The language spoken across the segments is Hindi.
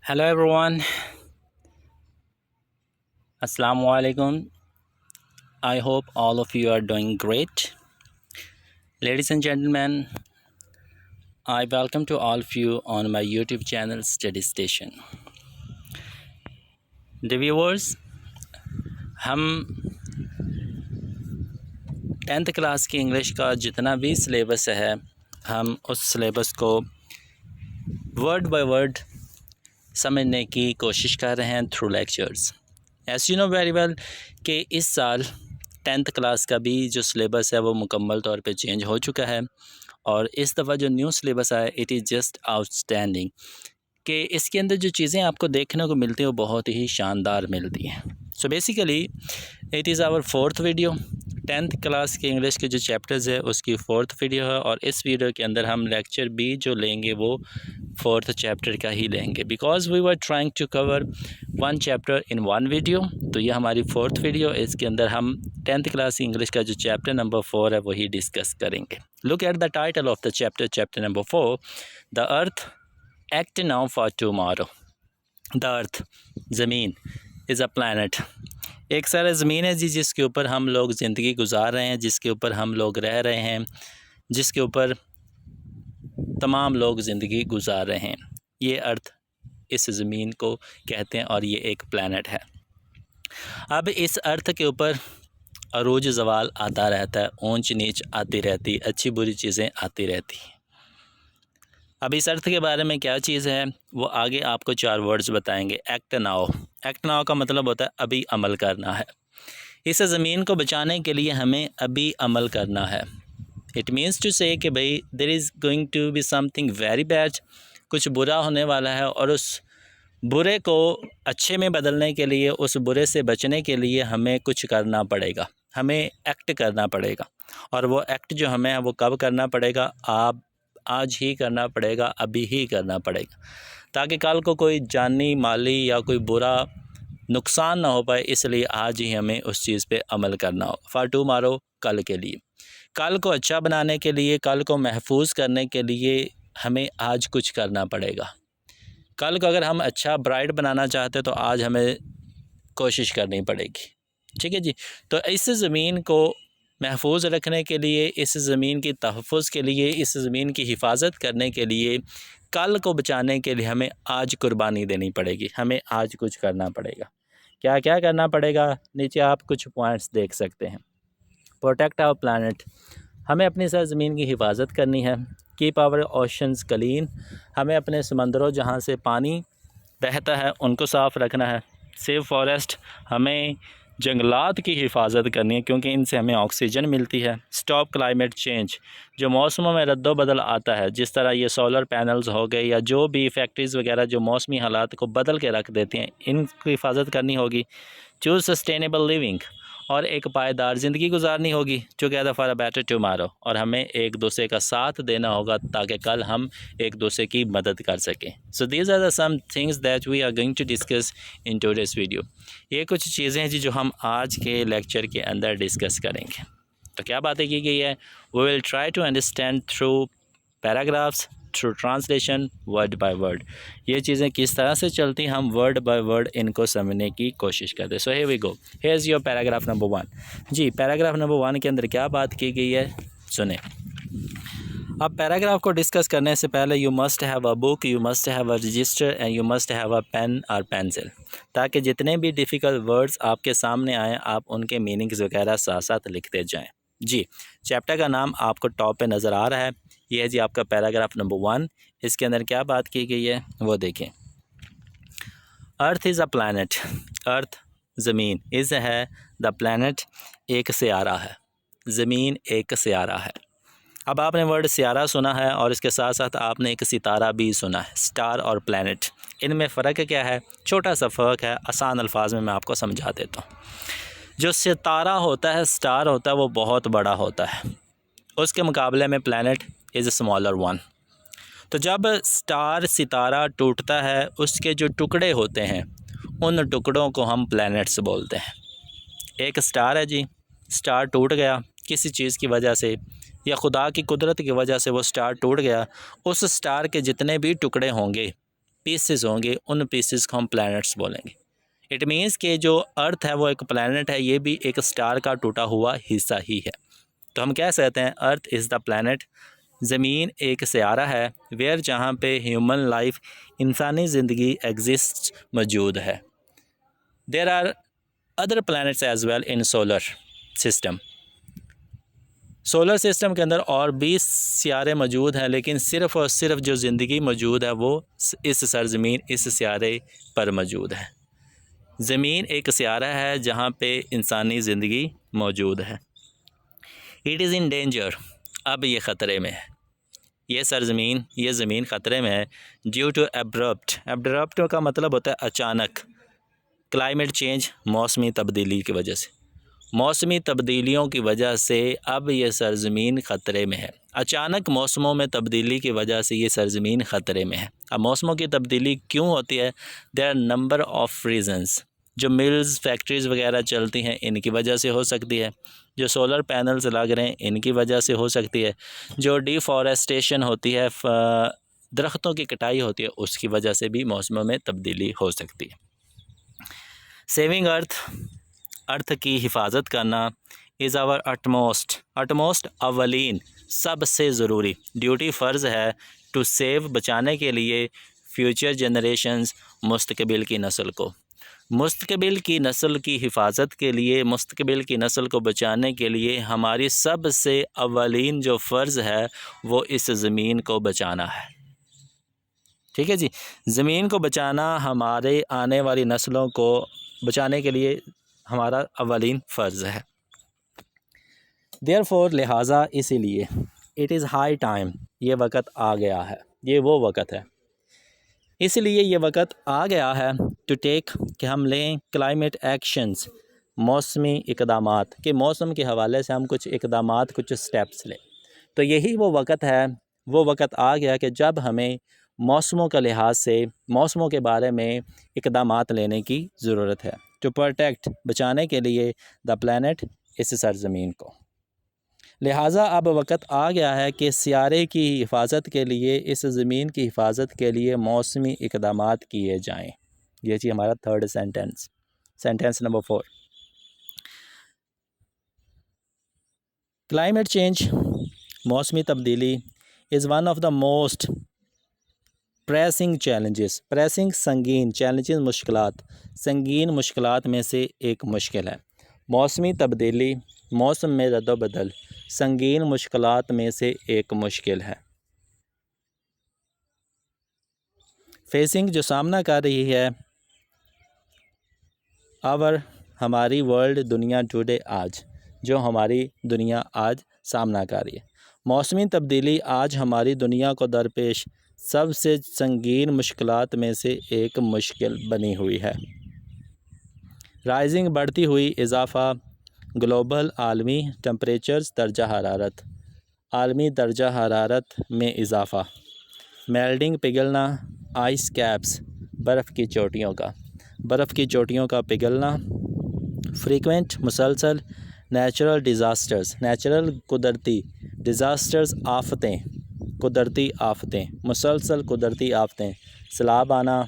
Hello everyone, Assalamu alaikum. I hope all of you are doing great. Ladies and gentlemen, I welcome to all of you on my YouTube channel Study Station. The viewers, हम 10th क्लास की इंग्लिश का जितना भी सिलेबस है, हम उस सिलेबस को वर्ड बाय वर्ड समझने की कोशिश कर रहे हैं through lectures. As you know very well कि इस साल 10th क्लास का भी जो सिलेबस है वो मुकम्मल तौर पे चेंज हो चुका है और इस दफ़ा जो न्यू सिलेबस आया इट इज़ जस्ट आउटस्टैंडिंग कि इसके अंदर जो चीज़ें आपको देखने को मिलती हैं वो बहुत ही शानदार मिलती हैं। So basically it is our 4th video. 10th class के इंग्लिश के जो चैप्टर्स है उसकी 4th वीडियो है और इस वीडियो के अंदर हम लेक्चर भी जो लेंगे वो 4th चैप्टर का ही लेंगे because we were trying to cover 1 chapter in 1 video. तो ये हमारी 4th वीडियो, इसके अंदर हम 10th क्लास इंग्लिश का जो चैप्टर नंबर 4 है वही डिस्कस करेंगे। Look at the title of the chapter number 4, the earth act now for tomorrow. The earth, ज़मीन, इज़ अ प्लैनेट, एक सारा ज़मीन है जी जिसके ऊपर हम लोग ज़िंदगी गुजार रहे हैं, जिसके ऊपर हम लोग रह रहे हैं, जिसके ऊपर तमाम लोग ज़िंदगी गुजार रहे हैं। ये अर्थ इस ज़मीन को कहते हैं और ये एक प्लैनेट है। अब इस अर्थ के ऊपर अरूज ज़वाल आता रहता है, ऊंच नीच आती रहती, अच्छी बुरी चीज़ें आती रहती हैं। अब इस अर्थ के बारे में क्या चीज़ है वो आगे आपको 4 वर्ड्स बताएंगे। एक्ट नाउ, एक्ट नाउ का मतलब होता है अभी अमल करना है। इस ज़मीन को बचाने के लिए हमें अभी अमल करना है। इट मीन्स टू से कि भाई there is going to be something very bad, कुछ बुरा होने वाला है और उस बुरे को अच्छे में बदलने के लिए, उस बुरे से बचने के लिए हमें कुछ करना पड़ेगा, हमें एक्ट करना पड़ेगा। और वो एक्ट जो हमें है वो कब करना पड़ेगा? आज ही करना पड़ेगा, अभी ही करना पड़ेगा, ताकि कल को कोई जानी माली या कोई बुरा नुकसान ना हो पाए। इसलिए आज ही हमें उस चीज़ पे अमल करना हो। फॉर टुमारो, कल के लिए, कल को अच्छा बनाने के लिए, कल को महफूज करने के लिए हमें आज कुछ करना पड़ेगा। कल को अगर हम अच्छा ब्राइट बनाना चाहते तो आज हमें कोशिश करनी पड़ेगी। ठीक है जी। तो इस ज़मीन को महफूज रखने के लिए, इस ज़मीन की तहफ़्फ़ुज़ के लिए, इस ज़मीन की हिफाजत करने के लिए, कल को बचाने के लिए हमें आज कुर्बानी देनी पड़ेगी, हमें आज कुछ करना पड़ेगा। क्या क्या करना पड़ेगा? नीचे आप कुछ पॉइंट्स देख सकते हैं। प्रोटेक्ट आवर प्लैनेट, हमें अपनी सरज़मीन की हिफाजत करनी है। कीप आवर ओशंस क्लीन, हमें अपने समंदरों जहाँ से पानी बहता है उनको साफ़ रखना है। सेव फॉरेस्ट, हमें जंगलात की हिफाजत करनी है क्योंकि इनसे हमें ऑक्सीजन मिलती है। स्टॉप क्लाइमेट चेंज, जो मौसमों में रद्दोबदल आता है, जिस तरह ये सोलर पैनल्स हो गए या जो भी फैक्ट्रीज़ वगैरह जो मौसमी हालात को बदल के रख देती हैं, इनकी हिफाजत करनी होगी। चूज़ सस्टेनेबल लिविंग, और एक पायदार ज़िंदगी गुजारनी होगी together for a better tomorrow, और हमें एक दूसरे का साथ देना होगा ताकि कल हम एक दूसरे की मदद कर सकें। So these are the some things that we are going to discuss in today's video. ये कुछ चीज़ें हैं जी जो हम आज के लेक्चर के अंदर डिस्कस करेंगे। तो क्या बातें की गई है? We will try to understand through paragraphs, through translation, word by word. ये चीज़ें किस तरह से चलती, हम वर्ड बाय वर्ड इनको समझने की कोशिश करते हैं। So here we go, here is your paragraph number 1। जी, पैराग्राफ नंबर 1 के अंदर क्या बात की गई है सुने। अब पैराग्राफ को डिस्कस करने से पहले you must have a book, you must have a register and you must have a pen और पेंसिल, ताकि जितने भी डिफ़िकल्ट वर्ड्स आपके सामने आएँ आप उनके मीनिंग्स वगैरह साथ साथ लिखते जाएँ। जी, चैप्टर का नाम आपको टॉप पे नज़र आ रहा है, ये है जी आपका पैराग्राफ नंबर 1। इसके अंदर क्या बात की गई है वो देखें। अर्थ इज़ अ प्लैनेट, अर्थ ज़मीन, इज़ है द प्लैनेट, एक सियारा है, ज़मीन एक सियारा है। अब आपने वर्ड सियारा सुना है और इसके साथ साथ आपने एक सितारा भी सुना है, स्टार और प्लैनेट। इनमें फ़र्क क्या है? छोटा सा फ़र्क है, आसान अल्फाज में मैं आपको समझा देता हूँ। जो सितारा होता है, स्टार होता है, वो बहुत बड़ा होता है, उसके मुकाबले में प्लैनेट इज़ स्मॉलर वन। तो जब स्टार सितारा टूटता है, उसके जो टुकड़े होते हैं उन टुकड़ों को हम प्लैनेट्स बोलते हैं। एक स्टार है जी, स्टार टूट गया किसी चीज़ की वजह से या खुदा की कुदरत की वजह से वो स्टार टूट गया, उस स्टार के जितने भी टुकड़े होंगे पीसेस होंगे, उन पीसेस को हम प्लैनेट्स बोलेंगे। इट मीन्स कि जो अर्थ है वो एक प्लैनेट है, ये भी एक स्टार का टूटा हुआ हिस्सा ही है। तो हम कह सकते हैं अर्थ इज़ द प्लैनेट, ज़मीन एक सयारा है वेयर जहाँ पे ह्यूमन लाइफ, इंसानी ज़िंदगी एग्जिस्ट मौजूद है। There are other planets as well in solar system. Solar system के अंदर और 20 सियारे मौजूद हैं, लेकिन सिर्फ़ और सिर्फ जो ज़िंदगी मौजूद है वो इस सरज़मीन, इस सियारे पर मौजूद है। ज़मीन एक सियारा है जहाँ पे इंसानी ज़िंदगी मौजूद है। इट इज़ इन डेंजर, अब ये ख़तरे में है। ये सरज़मीन, ये ज़मीन ख़तरे में है ड्यू टू एब्रप्ट का मतलब होता है अचानक, क्लाइमेट चेंज, मौसमी तब्दीली की वजह से, मौसमी तब्दीलियों की वजह से अब ये सरज़मीन ख़तरे में है। अचानक मौसमों में तब्दीली की वजह से ये सरज़मीन ख़तरे में है। अब मौसमों की तब्दीली क्यों होती है? There are number of reasons. जो मिल्स, फैक्ट्रीज़ वगैरह चलती हैं, इनकी वजह से हो सकती है। जो सोलर पैनल्स लग रहे हैं, इनकी वजह से हो सकती है। जो डिफ़ॉरेस्टेशन होती है, दरख्तों की कटाई होती है, उसकी वजह से भी मौसमों में तब्दीली हो सकती है। सेविंग अर्थ की हिफाजत करना इज़ आवर अटमोस्ट अवलीन, सबसे ज़रूरी ड्यूटी, फ़र्ज़ है टू सेव, बचाने के लिए, फ्यूचर जनरेशंस, मुस्तकबिल की नस्ल को, मुस्तकबिल की नस्ल की हिफाजत के लिए, मुस्तकबिल की नस्ल को बचाने के लिए हमारी सबसे अवलीन जो फ़र्ज़ है वो इस ज़मीन को बचाना है। ठीक है जी, ज़मीन को बचाना हमारे आने वाली नस्लों को बचाने के लिए हमारा अवलीन फ़र्ज़ है। देयरफॉर, लिहाजा, इसीलिए, इट इज़ हाई टाइम, ये वक़्त आ गया है, ये वो वक़्त है, इसलिए ये वक़्त आ गया है टू टेक, कि हम लें क्लाइमेट एक्शंस, मौसमी इक़दामात, कि मौसम के हवाले से हम कुछ इक़दामात, कुछ स्टेप्स लें। तो यही वो वक़्त है, वो वक़्त आ गया कि जब हमें मौसमों के लिहाज से, मौसमों के बारे में इक़दामात लेने की ज़रूरत है, टू प्रोटेक्ट, बचाने के लिए, द प्लैनेट, इस सरज़मीन को। लिहाजा अब वक़्त आ गया है कि सियारे की हिफाजत के लिए, इस ज़मीन की हिफाजत के लिए मौसमी इक़दामात किए जाएँ। ये जी हमारा third sentence number 4। Climate change, मौसमी तब्दीली, is one of the most pressing challenges, pressing संगीन, चैलेंजेस मुश्किलात, संगीन मुश्किलात में से एक मुश्किल है। मौसमी तब्दीली, मौसम में रद्द-ओ-बदल, संगीन मुश्किलात में से एक मुश्किल है। फेसिंग, जो सामना कर रही है, आवर, हमारी, वर्ल्ड, दुनिया, टुडे, आज, जो हमारी दुनिया आज सामना कर रही है। मौसमी तब्दीली आज हमारी दुनिया को दरपेश सबसे संगीन मुश्किलात में से एक मुश्किल बनी हुई है। राइजिंग, बढ़ती हुई, इजाफ़ा, ग्लोबल, आलमी, टेम्परेचर्स, दर्जा हरारत, आलमी दर्जा हरारत में इजाफ़ा, मेल्टिंग, पिघलना, आइस कैप्स, बर्फ़ की चोटियों का पिघलना, फ्रीक्वेंट, मुसलसल, नेचुरल डिज़ास्टर्स, नेचुरल, कुदरती, डिज़ास्टर्स, आफ़तें, कुदरती आफ़तें, मुसलसल कुदरती आफ़तें, सैलाब आना,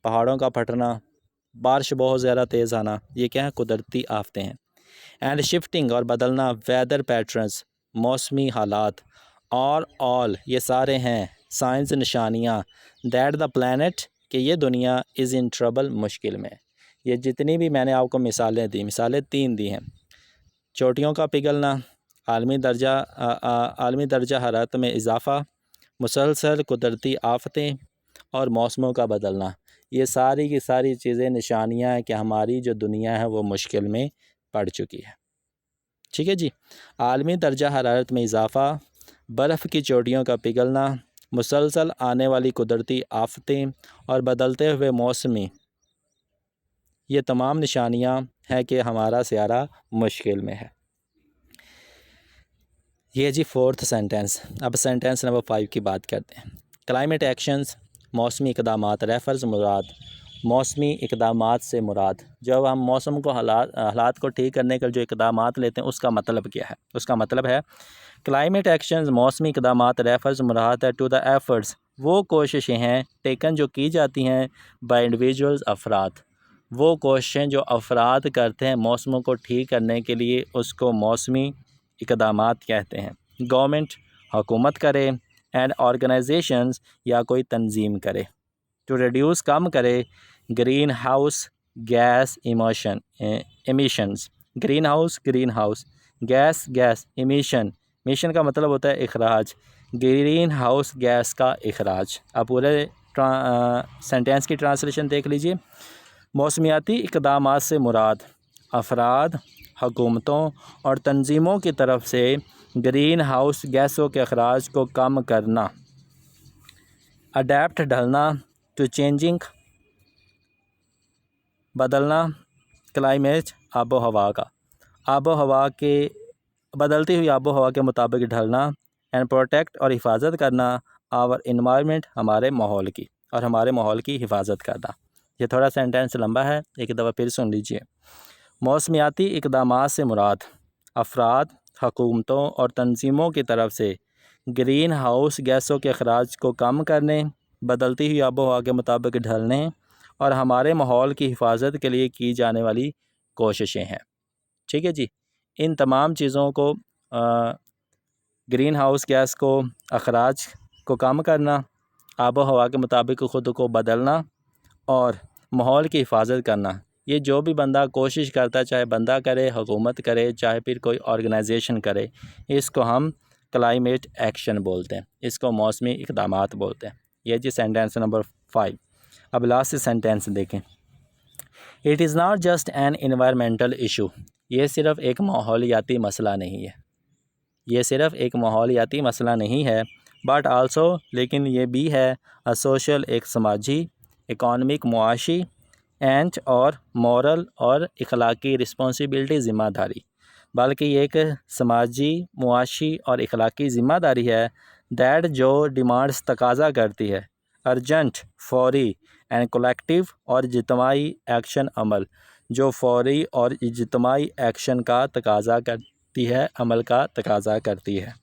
पहाड़ों का फटना, बारिश बहुत ज़्यादा तेज़ आना, ये क्या है? कुदरती आफ़तें हैं। एंड शिफ्टिंग, और बदलना, वेदर पैटर्न्स, मौसमी हालात, और ऑल, ये सारे हैं, साइंस, निशानियाँ, दैट द प्लैनेट, कि ये दुनिया, इज़ इन ट्रबल, मुश्किल में। ये जितनी भी मैंने आपको मिसालें दी, मिसालें 3 दी हैं, चोटियों का पिघलना, आलमी दर्जा हरारत में इजाफ़ा, मुसलसल कुदरती आफ़तें, और मौसमों का बदलना, ये सारी की सारी चीज़ें निशानियाँ हैं कि हमारी जो दुनिया है वो मुश्किल में पड़ चुकी है। ठीक है जी, आलमी दर्जा हरारत में इजाफ़ा, बर्फ़ की चोटियों का पिघलना, मुसलसल आने वाली कुदरती आफ़तें, और बदलते हुए मौसमी, ये तमाम निशानियाँ हैं कि हमारा सियारा मुश्किल में है। ये जी 4th सेंटेंस। अब सेंटेंस नंबर 5 की बात करते हैं। क्लाइमेट एक्शंस, मौसमी इक़दामात, रेफर्स, मुराद, मौसमी इक़दामात से मुराद, जब हम मौसम को हालात को ठीक करने के जो इक़दामात लेते हैं उसका मतलब क्या है? उसका मतलब है क्लाइमेट एक्शंस, मौसमी इक़दामात, रेफर्स, मुराद है टू द एफर्ट्स, वो कोशिशें हैं टेकन जो की जाती हैं बाय इंडिविजुअल्स अफराद, वो कोशिशें जो अफराद करते हैं मौसमों को ठीक करने के लिए, उसको मौसमी इक़दामात कहते हैं। गवर्नमेंट हुकूमत करे, एंड ऑर्गेनाइजेशंस या कोई तंजीम करे टू रिड्यूस कम करे green house gas emissions. Green house gas emission का मतलब होता है इखराज, ग्रीन हाउस गैस का इखराज। अब पूरे सेंटेंस की ट्रांसलेशन देख लीजिए। मौसमियाती इक़दामात से मुराद अफराद, हुकूमतों और तंजीमों की तरफ से ग्रीन हाउस गैसों के अखराज को कम करना। अडेप्ट ढलना, टू चेंजिंग बदलना, क्लाइमेट आबो हवा का, आबो हवा के बदलती हुई आबो हवा के मुताबिक ढलना। एंड प्रोटेक्ट और हिफाजत करना आवर इन्वायरमेंट, हमारे माहौल की, और हमारे माहौल की हिफाजत करना। ये थोड़ा सेंटेंस लंबा है, एक दफ़ा फिर सुन लीजिए। मौसमियाती इक़दामात से मुराद अफराद, हुकूमतों और तंजीमों की तरफ से ग्रीन हाउस गैसों के अखराज को कम करने, बदलती हुई आबो हवा के मुताबिक ढलने और हमारे माहौल की हिफाजत के लिए की जाने वाली कोशिशें हैं। ठीक है जी। इन तमाम चीज़ों को ग्रीन हाउस गैस को अखराज को कम करना, आबो हवा के मुताबिक ख़ुद को बदलना और माहौल की हिफाजत करना, ये जो भी बंदा कोशिश करता है, चाहे बंदा करे, हुकूमत करे, चाहे फिर कोई ऑर्गेनाइजेशन करे, इसको हम क्लाइमेट एक्शन बोलते हैं, इसको मौसमी इक़दामात बोलते हैं। ये जी सेंटेंस नंबर 5। अब लास्ट सेंटेंस देखें। It is not just an environmental issue, ये सिर्फ़ एक माहौलियाती मसला नहीं है, ये सिर्फ़ एक माहौलियाती मसला नहीं है, बट आल्सो, लेकिन ये भी है, अ सोशल, एक समाजी, इकॉनमिक मुआशी, एंड और मॉरल और इखलाकी रिस्पॉन्सिबिलिटी, ज़िम्मेदारी, बल्कि ये एक समाजी, मुआशी और इखलाकी ज़िम्मेदारी है। दैट जो डिमांड्स तकाज़ा करती है, अर्जेंट, फौरी, एंड कलेक्टिव और इज्तिमाई एक्शन, अमल, जो फौरी और इज्तिमाई एक्शन का तकाज़ा करती है, अमल का तकाज़ा करती है।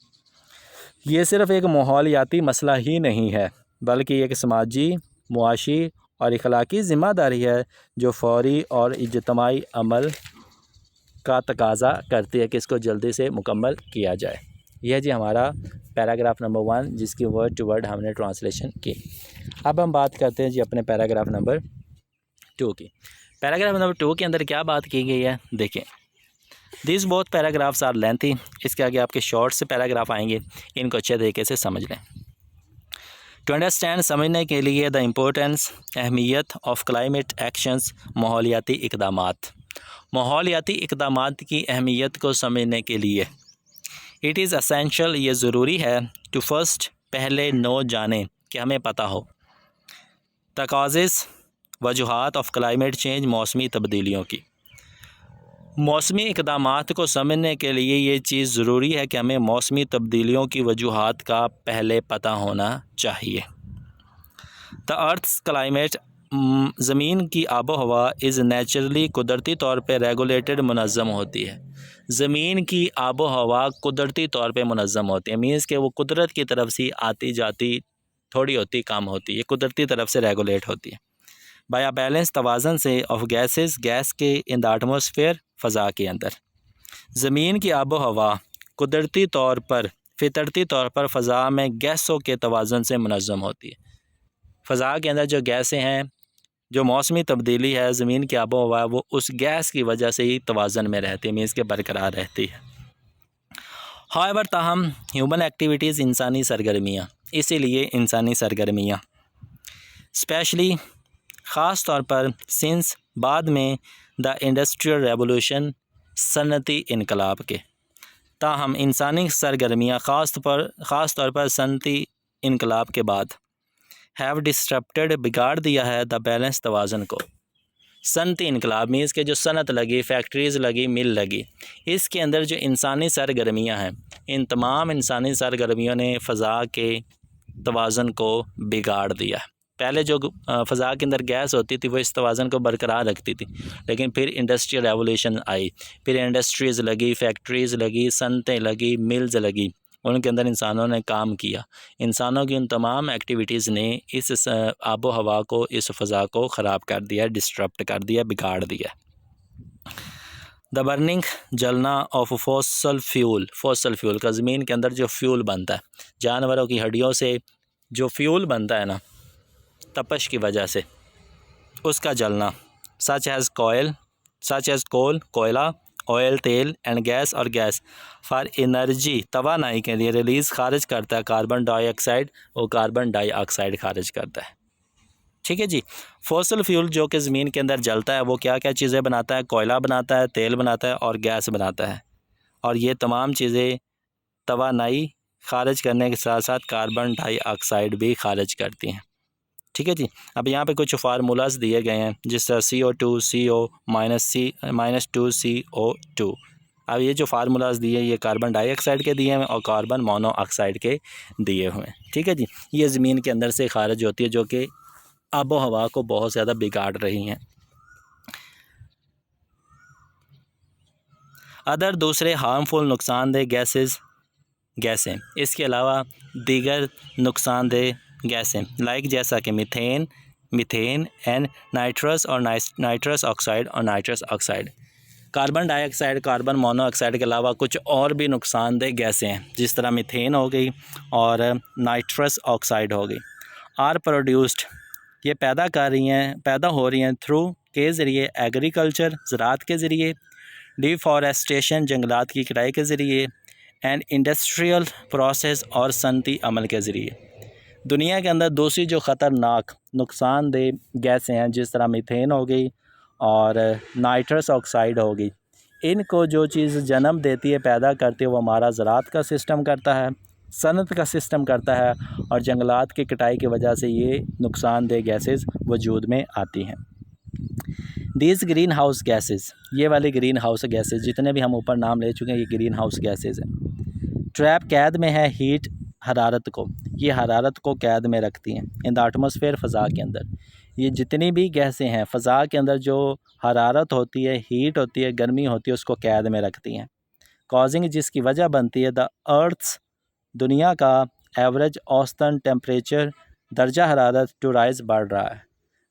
ये सिर्फ़ एक माहौलियाती मसला ही नहीं है, बल्कि एक समाजी, मुआशी और इखलाकी ज़िम्मेदारी है जो फौरी और इज्तिमाई अमल का तकाज़ा करती है कि इसको जल्दी से मुकम्मल किया जाए। यह जी हमारा पैराग्राफ नंबर 1, जिसकी वर्ड टू वर्ड हमने ट्रांसलेशन की। अब हम बात करते हैं जी अपने पैराग्राफ नंबर 2 की। पैराग्राफ नंबर 2 के अंदर क्या बात की गई है, देखें। This both paragraphs are lengthy, इसके आगे आपके शॉर्ट से पैराग्राफ आएंगे, इनको अच्छे तरीके से समझ लें। टू अंडरस्टैंड, समझने के लिए, द इम्पोर्टेंस, अहमियत ऑफ क्लाइमेट एक्शंस, माहौलियाती इक़दामात, माहौलियाती इक़दामात की अहमियत को समझने के लिए, इट इज़ असेंशियल, ये ज़रूरी है, टू फर्स्ट, पहले, नो, जाने, कि हमें पता हो, तकाज़ेस, वजूहात ऑफ क्लाइमेट चेंज, मौसमी तब्दीलियों की। मौसमी इक़दामात को समझने के लिए ये चीज़ ज़रूरी है कि हमें मौसमी तब्दीलियों की वजूहात का पहले पता होना चाहिए। द अर्थ्स क्लाइमेट, ज़मीन की आबो हवा, इज़ नेचुरली, कुदरती तौर पे, रेगुलेटेड, मुनज़्ज़म होती है। ज़मीन की आबो हवा कुदरती तौर पे मुनज़्ज़म होती है, मीन्स कि वो कुदरत की तरफ से आती जाती थोड़ी होती, कम होती है, कुदरती तरफ से रेगुलेट होती है। बाय बैलेंस, तवाज़न से, ऑफ गैसेस, गैस के, इन द एटमॉस्फेयर, फ़ज़ा के अंदर। ज़मीन की आबो हवा कुदरती तौर पर, फितरती तौर पर फ़ज़ा में गैसों के तवाज़न से मुनज़्ज़म होती है। फ़ज़ा के अंदर जो गैसें हैं, जो मौसमी तब्दीली है, ज़मीन की आबो हवा, वो उस गैस की वजह से ही तवाज़न में रहती है, मीन्स के बरकरार रहती है। हाउएवर, ताहम, ह्यूमन एक्टिविटीज़, इंसानी सरगर्मियाँ, इसीलिए इंसानी सरगर्मियाँ, स्पेशली, ख़ास तौर पर, सिंस, बाद में, द इंडस्ट्रियल रेवोल्यूशन, सनती इनकलाब के, ताहम इंसानी सरगर्मियाँ ख़ास तौर पर सनती इनकलाब के बाद, हैव डिस्टर्प्टेड, बिगाड़ दिया है, द बैलेंस, तवाज़न को। सनती इनकलाब मीन्स के जो सनत लगी, फैक्ट्रीज़ लगी, मिल लगी, इसके अंदर जो इंसानी सरगर्मियाँ हैं, इन तमाम इंसानी सरगर्मियों ने फ़ज़ा के तवाज़न को बिगाड़ दिया। पहले जो फ़ज़ा के अंदर गैस होती थी वो इस तवाज़न को बरकरार रखती थी, लेकिन फिर इंडस्ट्रियल रेवोल्यूशन आई, फिर इंडस्ट्रीज़ लगी, फैक्ट्रीज़ लगी, सनतें लगी, मिल्स लगी, उनके अंदर इंसानों ने काम किया। इंसानों की उन तमाम एक्टिविटीज़ ने इस आबो हवा को, इस फ़ज़ा को ख़राब कर दिया, डिस्टरप्ट कर दिया, बिगाड़ दिया। द बर्निंग, जलना ऑफ फॉसल फ्यूल का ज़मीन के अंदर जो फ्यूल बनता है, जानवरों की हड्डियों से जो फ्यूल बनता है ना तपश की वजह से, उसका जलना, सच एज़ कोल, कोयला, ऑयल, तेल एंड गैस और गैस फॉर एनर्जी, तवानाई के लिए रिलीज़ खारिज करता है कार्बन डाइऑक्साइड, और कार्बन डाइऑक्साइड खारिज करता है। ठीक है जी। फॉसिल फ्यूल जो कि ज़मीन के अंदर जलता है वो क्या क्या चीज़ें बनाता है? कोयला बनाता है, तेल बनाता है और गैस बनाता है, और ये तमाम चीज़ें तवानाई खारिज करने के साथ साथ कार्बन डाइऑक्साइड भी खारिज करती हैं। ठीक है जी। अब यहाँ पे कुछ फार्मूलाज दिए गए हैं, जिस तरह CO2 CO -2 CO2। अब ये जो फार्मूलाज दिए ये कार्बन डाइऑक्साइड के दिए हुए और कार्बन मोनोऑक्साइड के दिए हुए हैं। ठीक है जी। ये ज़मीन के अंदर से खारिज होती है जो कि आबो हवा को बहुत ज़्यादा बिगाड़ रही हैं। अदर दूसरे हार्मफुल नुकसानदेह गैसें इसके अलावा दीगर नुकसानदेह गैसें लाइक जैसा कि methane and nitrous oxide. Carbon dioxide, carbon monoxide के अलावा कुछ और भी नुकसानदेह गैसें हैं, जिस तरह मीथेन हो गई और नाइट्रस ऑक्साइड हो गई। आर प्रोड्यूस्ड, ये पैदा हो रही हैं थ्रू के ज़रिए एग्रीकल्चर, ज़राअत के ज़रिए, डिफॉरेस्टेशन, जंगलात की कटाई के ज़रिए, एंड इंडस्ट्रियल प्रोसेस और सनती अमल के ज़रिए। दुनिया के अंदर दूसरी जो ख़तरनाक नुकसानदेह गैसें हैं, जिस तरह मीथेन हो गई और नाइट्रस ऑक्साइड हो गई, इनको जो चीज़ जन्म देती है, पैदा करती है, वो हमारा ज़राअत का सिस्टम करता है, सनत का सिस्टम करता है, और जंगलात की कटाई की वजह से ये नुकसानदेह गैसेस वजूद में आती हैं। दीज ग्रीन हाउस गैसेस, ये वाली ग्रीन हाउस गैसेस जितने भी हम ऊपर नाम ले चुके हैं, ये ग्रीन हाउस गैसेस हैं। ट्रैप, कैद में है हीट, हरारत को, ये हरारत को कैद में रखती हैं। इन द एटमॉस्फेयर, फ़ज़ा के अंदर ये जितनी भी गैसें हैं फ़ज़ा के अंदर, जो हरारत होती है, हीट होती है, गर्मी होती है, उसको कैद में रखती हैं। कॉजिंग, जिसकी वजह बनती है द अर्थ्स, दुनिया का एवरेज औसतन टेम्परेचर, दर्जा हरारत टू राइज़, बढ़ रहा है,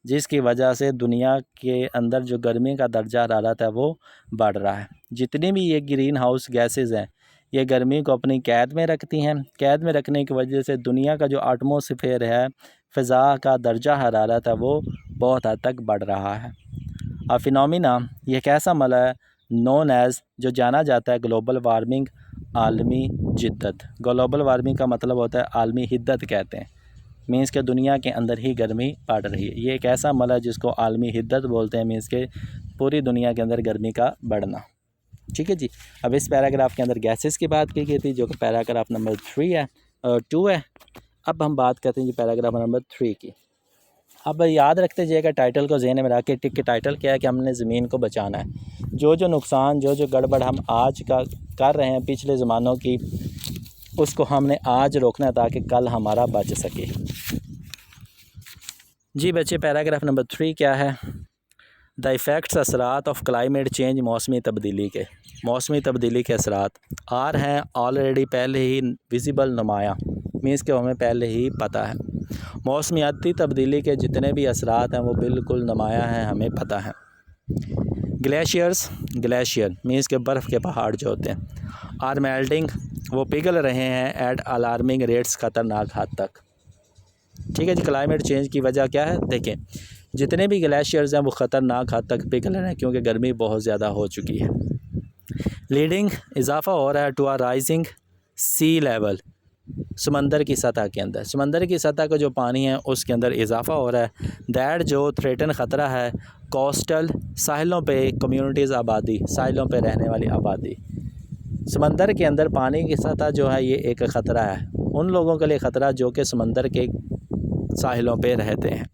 जिसकी वजह से दुनिया के अंदर जो गर्मी का दर्जा हरारत है वो बढ़ रहा है। जितनी भी ये ग्रीन हाउस गैसेस हैं ये गर्मी को अपनी कैद में रखती हैं। कैद में रखने की वजह से दुनिया का जो एटमॉस्फेयर है, फ़ज़ा का दर्जा हरारत है, वो बहुत हद तक बढ़ रहा है। और फिनोमिना, ये एक ऐसा अमल है नोन एज़, जो जाना जाता है ग्लोबल वार्मिंग, आलमी जिद्दत। ग्लोबल वार्मिंग का मतलब होता है आलमी हिद्दत कहते हैं, मीन्स के दुनिया के अंदर ही गर्मी बढ़ रही है। ये एक ऐसा अमल है जिसको आलमी हिद्दत बोलते हैं, मीन्स के पूरी दुनिया के अंदर गर्मी का बढ़ना। ठीक है जी। अब इस पैराग्राफ के अंदर गैसेस की बात की गई थी, जो कि पैराग्राफ नंबर 2 है। अब हम बात करते हैं जी पैराग्राफ नंबर 3 की। अब याद रखते जाइएगा टाइटल को ज़हन में रख के, टिक के टाइटल क्या है कि हमने ज़मीन को बचाना है। जो नुकसान, जो गड़बड़ हम आज का कर रहे हैं पिछले ज़मानों की, उसको हमने आज रोकना है ताकि कल हमारा बच सके। जी बच्चे, पैराग्राफ नंबर 3 क्या है? द इफ़ेक्ट्स, असरात ऑफ क्लाइमेट चेंज, मौसमी तब्दीली के असरात आर हैं ऑलरेडी, पहले ही, विजिबल, नुमाया, मीन्स के हमें पहले ही पता है। मौसमियाती तब्दीली के जितने भी असरात हैं वो बिल्कुल नुमाया हैं, हमें पता है। ग्लेशियर मीन्स के बर्फ़ के पहाड़ जो होते हैं, आर मेल्टिंग, वो पिघल रहे हैं, एट अलार्मिंग रेट्स, ख़तरनाक हद तक। ठीक है जी। क्लाइमेट चेंज की वजह क्या है? देखें, जितने भी ग्लेशियर्स हैं वो ख़तरनाक हद तक पिघल रहे हैं, क्योंकि गर्मी बहुत ज़्यादा हो चुकी है। लीडिंग, इजाफ़ा हो रहा है, to a rising sea level, समंदर की सतह के अंदर, समंदर की सतह का जो पानी है उसके अंदर इजाफ़ा हो रहा है। दैट, जो थ्रेटन, ख़तरा है, कोस्टल, साहिलों पे, कम्युनिटीज़, आबादी, साहिलों पे रहने वाली आबादी। समंदर के अंदर पानी की सतह जो है ये एक ख़तरा है उन लोगों के लिए, ख़तरा जो कि समंदर के साहिलों पे रहते हैं।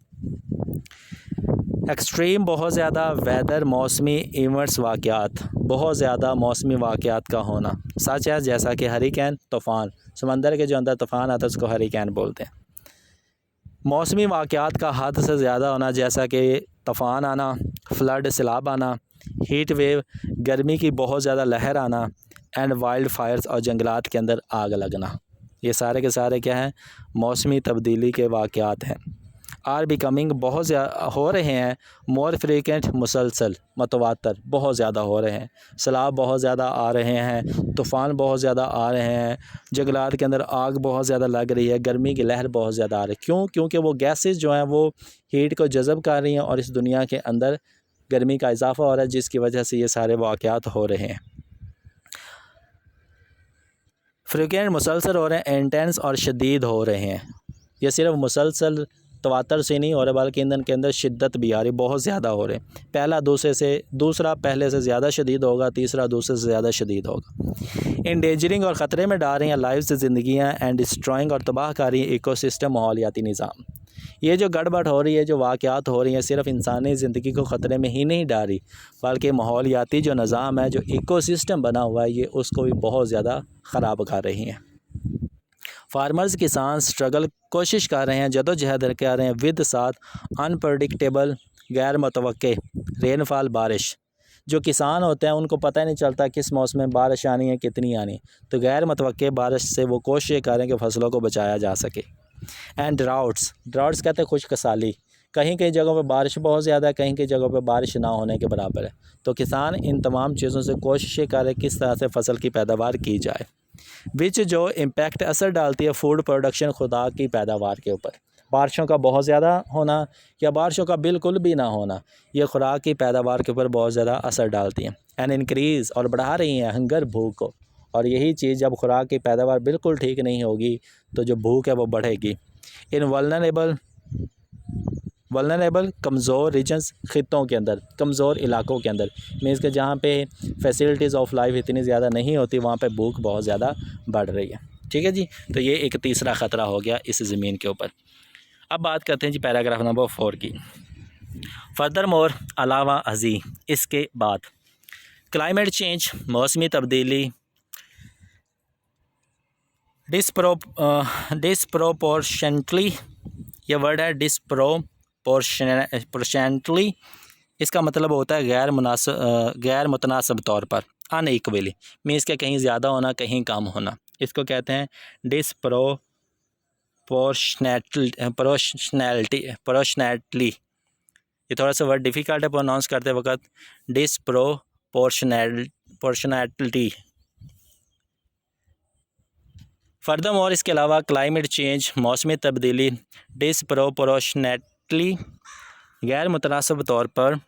एक्सट्रीम, बहुत ज़्यादा, वेदर, मौसमी, इवेंट्स, वाक़यात, बहुत ज़्यादा मौसमी वाक़यात का होना, सच है, जैसा कि हरिकेन, तूफ़ान, समंदर के जो अंदर तूफ़ान आता है उसको हरिकेन बोलते हैं। मौसमी वाक़यात का हद से ज़्यादा होना, जैसा कि तूफ़ान आना, फ्लड, सैलाब आना, हीट वेव, गर्मी की बहुत ज़्यादा लहर आना, एंड वाइल्ड फायर्स और जंगलात के अंदर आग लगना, ये सारे के सारे क्या हैं, मौसमी तब्दीली के वाक़यात हैं। आर बिकमिंग बहुत ज़्यादा हो रहे हैं, मोर फ्रीकेंट मुसलसल मतवातर बहुत ज़्यादा हो रहे हैं, सैलाब बहुत ज़्यादा आ रहे हैं, तूफ़ान बहुत ज़्यादा आ रहे हैं, जंगलात के अंदर आग बहुत ज़्यादा लग रही है, गर्मी की लहर बहुत ज़्यादा आ रही है। क्यों? क्योंकि वो गैसेस जो हैं वो हीट को जज़ब कर रही हैं और इस दुनिया के अंदर गर्मी का इजाफ़ा हो रहा है, जिसकी वजह से ये सारे वाक़यात हो रहे हैं। फ्रीक्वेंट मुसलसल हो रहे हैं, इंटेंस और शदीद हो रहे हैं। ये सिर्फ मुसलसल तवातर से नहीं हो रहा बल्कि ईंधन के अंदर शिद्दत भी आ रही, बहुत ज़्यादा हो रहे हैं। दूसरा पहले से ज़्यादा शदीद होगा, तीसरा दूसरे से ज़्यादा शदीद होगा। इंडेंजरिंग और ख़तरे में डाल रही हैं लाइव्स ज़िंदगियाँ, एंड डिस्ट्रॉइंग और तबाह कर रही हैं इकोसिस्टम माहौलियाती निज़ाम। ये जो गड़बड़ हो रही है, जो वाक़यात हो रही हैं, सिर्फ इंसानी ज़िंदगी को ख़तरे में ही नहीं डाल रही बल्कि माहौलियाती जो निज़ाम है, जो इकोसिस्टम बना हुआ है, ये उसको भी बहुत ज़्यादा ख़राब कर रही हैं। फार्मर्स किसान स्ट्रगल कोशिश कर रहे हैं, जदोजहद कर रहे हैं विद साथ अनप्रडिक्टेबल गैर मुतवक्के रेनफॉल बारिश। जो किसान होते हैं उनको पता ही नहीं चलता किस मौसम में बारिश आनी है, कितनी आनी, तो गैर मुतवक्के बारिश से वो कोशिश कर रहे हैं कि फ़सलों को बचाया जा सके। एंड ड्राउट्स कहते हैं खुशकसाली, कहीं कहीं जगहों पर बारिश बहुत ज़्यादा है, कहीं कहीं जगहों पर बारिश ना होने के बराबर है। तो किसान इन तमाम चीज़ों से कोशिशें कर रहे हैं किस तरह से फ़सल की पैदावार की जाए, विच जो इम्पैक्ट असर डालती है फूड प्रोडक्शन, खुदा की पैदावार के ऊपर। बारिशों का बहुत ज़्यादा होना या बारिशों का बिल्कुल भी ना होना, ये खुराक की पैदावार के ऊपर बहुत ज़्यादा असर डालती हैं। एंड इंक्रीज़ और बढ़ा रही हैं हंगर, भूख को। और यही चीज़ जब खुराक की पैदावार बिल्कुल ठीक नहीं होगी तो जो भूख है वो बढ़ेगी। इन वल्नरेबल कमज़ोर रीजन्स, ख़ित्तों के अंदर, कमज़ोर इलाकों के अंदर, मीन्स के जहाँ पे फैसिलिटीज़ ऑफ लाइफ इतनी ज़्यादा नहीं होती, वहाँ पे भूख बहुत ज़्यादा बढ़ रही है। ठीक है जी, तो ये एक तीसरा ख़तरा हो गया इस ज़मीन के ऊपर। अब बात करते हैं जी पैराग्राफ नंबर 4 की। फर्दर मोर अलावा अजी, इसके बाद क्लाइमेट चेंज, मौसमी तब्दीली, डिस्प्रोपोर्शनटली, ये वर्ड है डिस्प्रोपोर्शनटली, इसका मतलब होता है गैर मुतनासिब तौर पर, अनइक्वली, मीन्स के कहीं ज़्यादा होना कहीं कम होना, इसको कहते हैं डिस्प्रोपोर्शनैलिटी। ये थोड़ा सा वर्ड डिफ़िकल्ट है प्रोनाउंस करते वक्त, डिस्प्रोपोर्शनैलिटी। फर्दरमोर, इसके अलावा क्लाइमेट चेंज, मौसमी तब्दीली, डिस्प्रोपोर्शनैटली, गैर मुतनासिब तौर पर